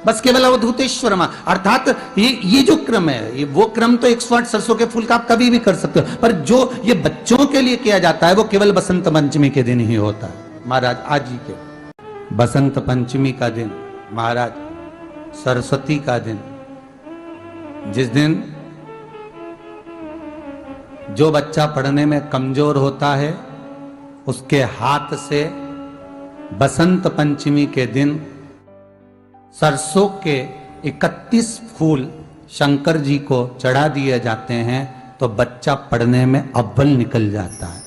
बस केवल अवधूतेश्वर मां, अर्थात ये जो क्रम है, ये वो क्रम तो 108 सरसों के फूल का आप कभी भी कर सकते हो, पर जो ये बच्चों के लिए किया जाता है वो केवल बसंत पंचमी के दिन ही होता है। महाराज आज ही के बसंत पंचमी का दिन, महाराज सरस्वती का दिन, जिस दिन जो बच्चा पढ़ने में कमजोर होता है उसके हाथ से बसंत पंचमी के दिन सरसों के 31 फूल शंकर जी को चढ़ा दिए जाते हैं, तो बच्चा पढ़ने में अव्वल निकल जाता है।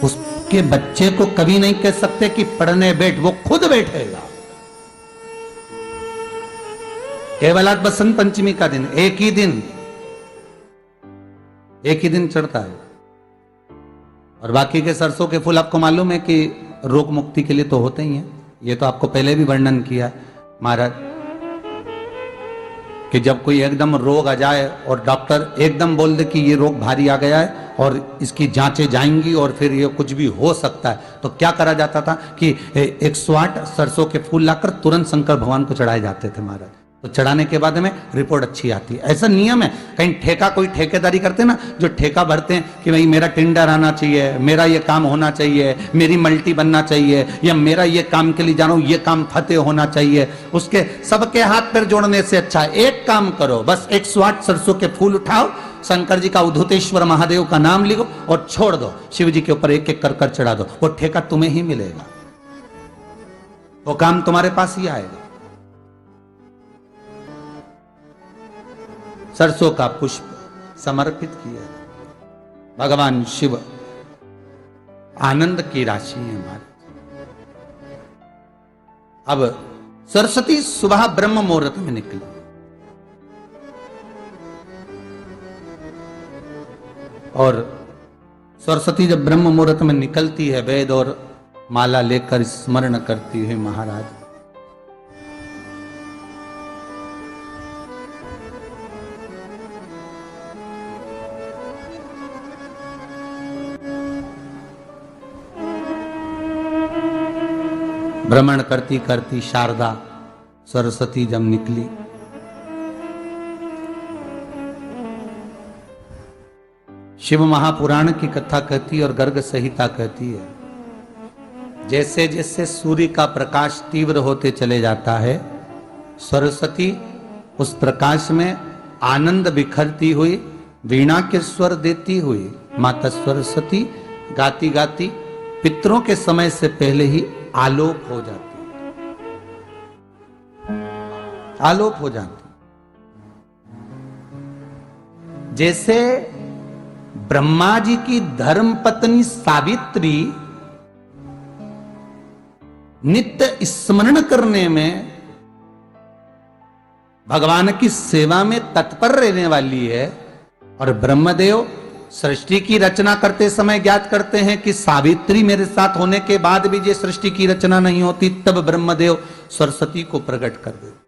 उसके बच्चे को कभी नहीं कह सकते कि पढ़ने बैठ, वो खुद बैठेगा। केवल आज बसंत पंचमी का दिन, एक ही दिन चढ़ता है, और बाकी के सरसों के फूल आपको मालूम है कि रोग मुक्ति के लिए तो होते ही हैं। ये तो आपको पहले भी वर्णन किया महाराज कि जब कोई एकदम रोग आ जाए और डॉक्टर एकदम बोल दे कि ये रोग भारी आ गया है और इसकी जांचें जाएंगी और फिर ये कुछ भी हो सकता है, तो क्या करा जाता था कि 108 सरसों के फूल लाकर तुरंत शंकर भगवान को चढ़ाए जाते थे महाराज। तो चढ़ाने के बाद में रिपोर्ट अच्छी आती है। ऐसा नियम है। कहीं ठेका, कोई ठेकेदारी करते हैं ना, जो ठेका भरते हैं कि भाई मेरा टेंडर आना चाहिए, मेरा ये काम होना चाहिए, मेरी मल्टी बनना चाहिए, या मेरा ये काम के लिए जा रहा हूं, ये काम फतेह होना चाहिए, उसके सबके हाथ पैर जोड़ने से अच्छा है एक काम करो, बस 108 सरसों के फूल उठाओ, शंकर जी का उद्धतेश्वर महादेव का नाम लिखो और छोड़ दो, शिव जी के ऊपर एक एक कर चढ़ा दो, वो ठेका तुम्हें ही मिलेगा, वो काम तुम्हारे पास ही आएगा। सरसों का पुष्प समर्पित किया, भगवान शिव आनंद की राशि है हमारी। अब सरस्वती सुबह ब्रह्म मुहूर्त में निकली, और सरस्वती जब ब्रह्म मुहूर्त में निकलती है, वेद और माला लेकर स्मरण करती है महाराज, भ्रमण करती करती शारदा सरस्वती जब निकली, शिव महापुराण की कथा कहती और गर्ग संहिता कहती है, जैसे जैसे सूर्य का प्रकाश तीव्र होते चले जाता है, सरस्वती उस प्रकाश में आनंद बिखरती हुई, वीणा के स्वर देती हुई माता सरस्वती गाती गाती पितरों के समय से पहले ही आलोप हो जाती, आलोप हो जाती। जैसे ब्रह्मा जी की धर्म पत्नी सावित्री नित्य स्मरण करने में, भगवान की सेवा में तत्पर रहने वाली है, और ब्रह्मदेव सृष्टि की रचना करते समय ज्ञात करते हैं कि सावित्री मेरे साथ होने के बाद भी ये सृष्टि की रचना नहीं होती, तब ब्रह्मदेव सरस्वती को प्रकट कर देते।